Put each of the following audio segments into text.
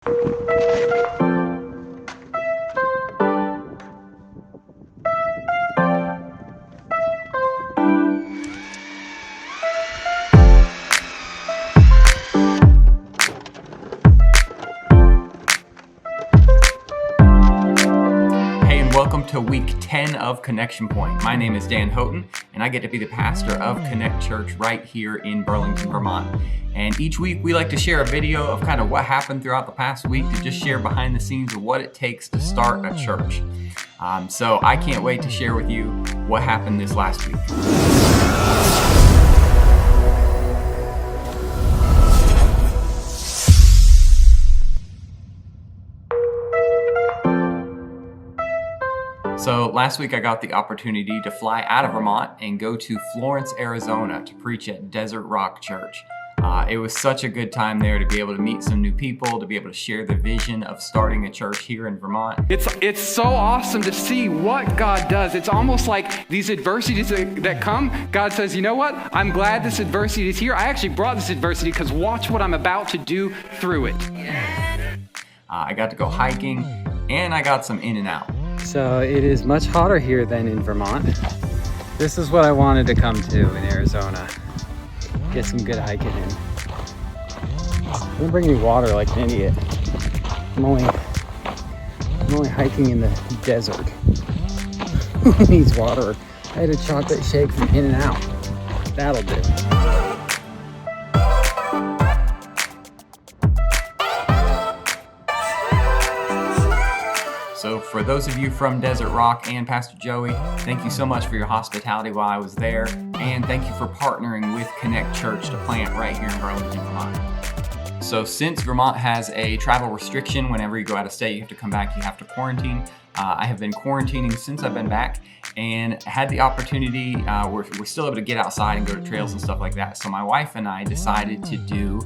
Welcome to week 10 of Connection Point. My name is Dan Houghton, and I get to be the pastor of Connect Church right here in Burlington, Vermont. And each week we like to share a video of kind of what happened throughout the past week to just share behind the scenes of what it takes to start a church. So I can't wait to share with you what happened this last week. So last week I got the opportunity to fly out of Vermont and go to Florence, Arizona to preach at Desert Rock Church. It was such a good time there to be able to meet some new people, to be able to share the vision of starting a church here in Vermont. It's so awesome to see what God does. It's almost like these adversities that come, God says, you know what? I'm glad this adversity is here. I actually brought this adversity because watch what I'm about to do through it. I got to go hiking and I got some in and out. So it is much hotter here than in Vermont. This is what I wanted to come to in Arizona. Get some good hiking in. I didn't bring any water like an idiot. I'm only hiking in the desert. Who needs water? I had a chocolate shake from In and Out. That'll do. So for those of you from Desert Rock and Pastor Joey, thank you so much for your hospitality while I was there, and thank you for partnering with Connect Church to plant right here in Burlington, Vermont. So since Vermont has a travel restriction, whenever you go out of state, you have to come back, you have to quarantine. I have been quarantining since I've been back and had the opportunity, we're still able to get outside and go to trails and stuff like that. So my wife and I decided to do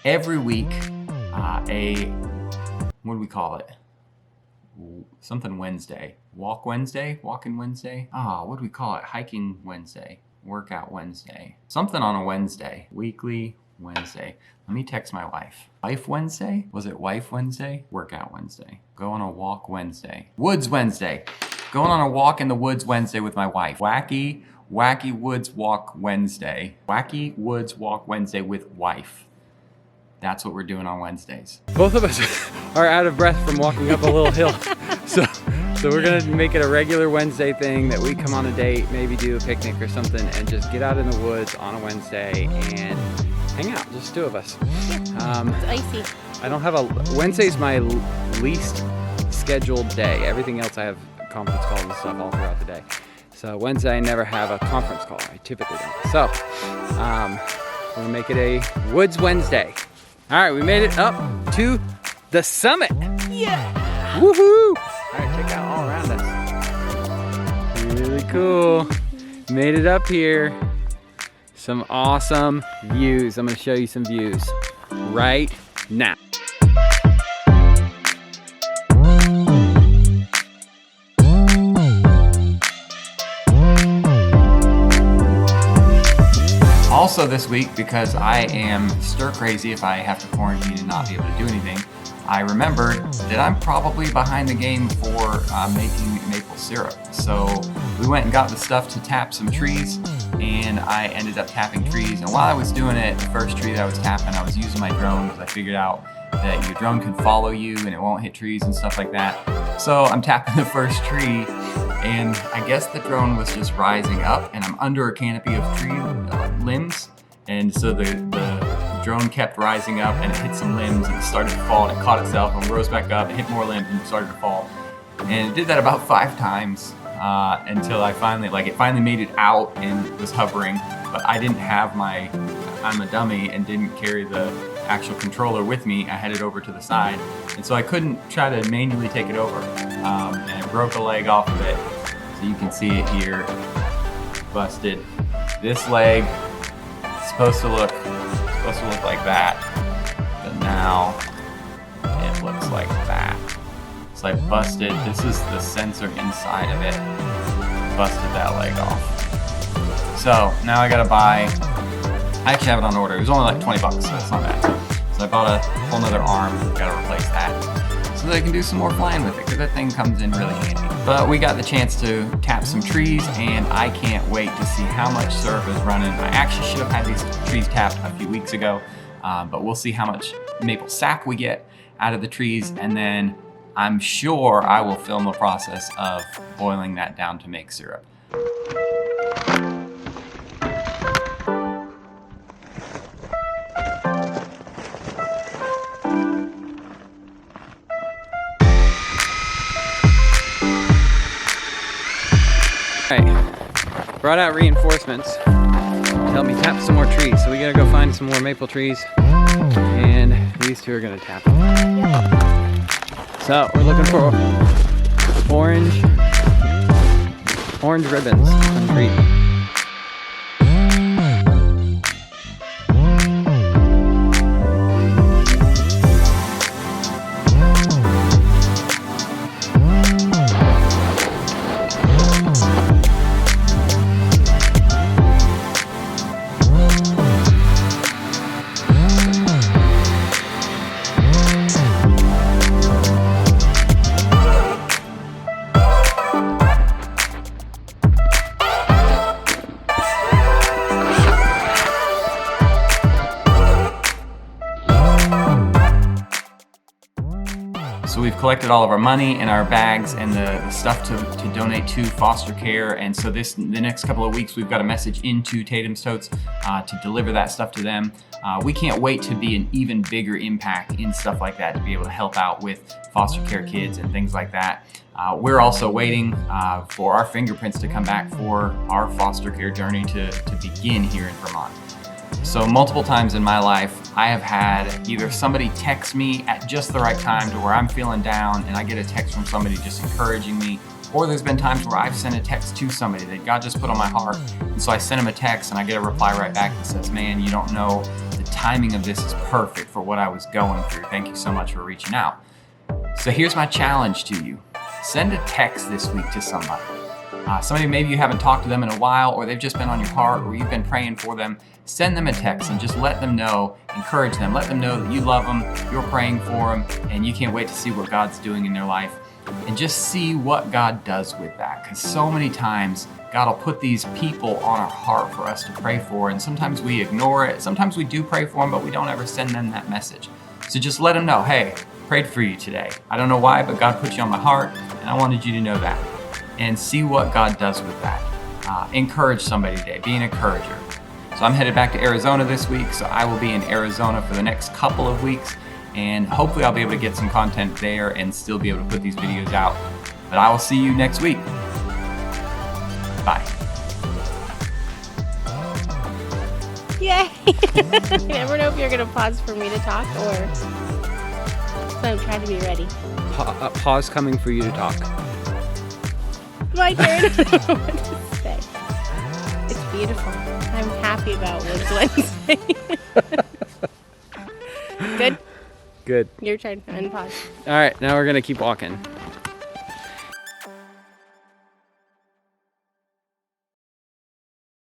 every week what do we call it? Something Wednesday. Walking Wednesday? What do we call it? Hiking Wednesday. Workout Wednesday. Something on a Wednesday. Weekly Wednesday. Let me text my wife. Wife Wednesday? Was it Wife Wednesday? Workout Wednesday. Go on a walk Wednesday. Woods Wednesday. Going on a walk in the woods Wednesday with my wife. Wacky Woods Walk Wednesday. Wacky Woods Walk Wednesday with wife. That's what we're doing on Wednesdays. Both of us are out of breath from walking up a little hill. So we're gonna make it a regular Wednesday thing that we come on a date, maybe do a picnic or something, and just get out in the woods on a Wednesday and hang out, just two of us. It's icy. I don't have Wednesday's my least scheduled day. Everything else I have conference calls and stuff all throughout the day. So Wednesday I never have a conference call. I typically don't. So we're gonna make it a Woods Wednesday. All right, we made it up to the summit. Yeah. Woohoo! All right, check out all around us. Really cool. Made it up here. Some awesome views. I'm gonna show you some views right now. Also this week, because I am stir crazy if I have to quarantine and not be able to do anything, I remembered that I'm probably behind the game for making maple syrup. So we went and got the stuff to tap some trees, and I ended up tapping trees. And while I was doing it, the first tree that I was tapping, I was using my drone because I figured out that your drone can follow you and it won't hit trees and stuff like that. So I'm tapping the first tree, and I guess the drone was just rising up, and I'm under a canopy of tree limbs. And so the drone kept rising up, and it hit some limbs and it started to fall, and it caught itself and rose back up and hit more limbs and started to fall. And it did that about 5 times until it finally made it out and was hovering. But I didn't have I'm a dummy and didn't carry the actual controller with me. I had it over to the side, and so I couldn't try to manually take it over. And it broke a leg off of it. So you can see it here, busted. This leg is supposed to look like that, but now it looks like that. It's like busted. This is the sensor inside of it. Busted that leg off. So now I gotta buy. I actually have it on order. It was only like $20, so it's not bad. So I bought a whole nother arm. Got to replace that so they can do some more flying with it, because that thing comes in really handy. But we got the chance to tap some trees, and I can't wait to see how much syrup is running. I actually should have had these trees tapped a few weeks ago, but we'll see how much maple sap we get out of the trees, and then I'm sure I will film the process of boiling that down to make syrup. Alright, brought out reinforcements to help me tap some more trees. So we gotta go find some more maple trees, and these two are gonna tap them. So we're looking for orange ribbons on trees. So we've collected all of our money and our bags and the stuff to donate to foster care. And so the next couple of weeks, we've got a message into Tatum's Totes to deliver that stuff to them. We can't wait to be an even bigger impact in stuff like that, to be able to help out with foster care kids and things like that. We're also waiting for our fingerprints to come back for our foster care journey to begin here in Vermont. So multiple times in my life, I have had either somebody text me at just the right time to where I'm feeling down and I get a text from somebody just encouraging me, or there's been times where I've sent a text to somebody that God just put on my heart, and so I send them a text and I get a reply right back that says, man, you don't know, the timing of this is perfect for what I was going through. Thank you so much for reaching out. So here's my challenge to you. Send a text this week to somebody. Somebody maybe you haven't talked to them in a while, or they've just been on your heart, or you've been praying for them. Send them a text and just let them know, encourage them, let them know that you love them, you're praying for them, and you can't wait to see what God's doing in their life. And just see what God does with that, because so many times God will put these people on our heart for us to pray for, and sometimes we ignore it. Sometimes we do pray for them, but we don't ever send them that message. So just let them know, hey, prayed for you today. I don't know why, but God put you on my heart, and I wanted you to know that. And see what God does with that. Encourage somebody today, be an encourager. So I'm headed back to Arizona this week, so I will be in Arizona for the next couple of weeks, and hopefully I'll be able to get some content there and still be able to put these videos out. But I will see you next week. Bye. Yay! I never know if you're going to pause for me to talk or... So I'm trying to be ready. Pause coming for you to talk. My turn. I don't know what to say. It's beautiful. I'm happy about Woods Wednesday. Good? Good. Your turn. Unpause. All right, now we're gonna keep walking.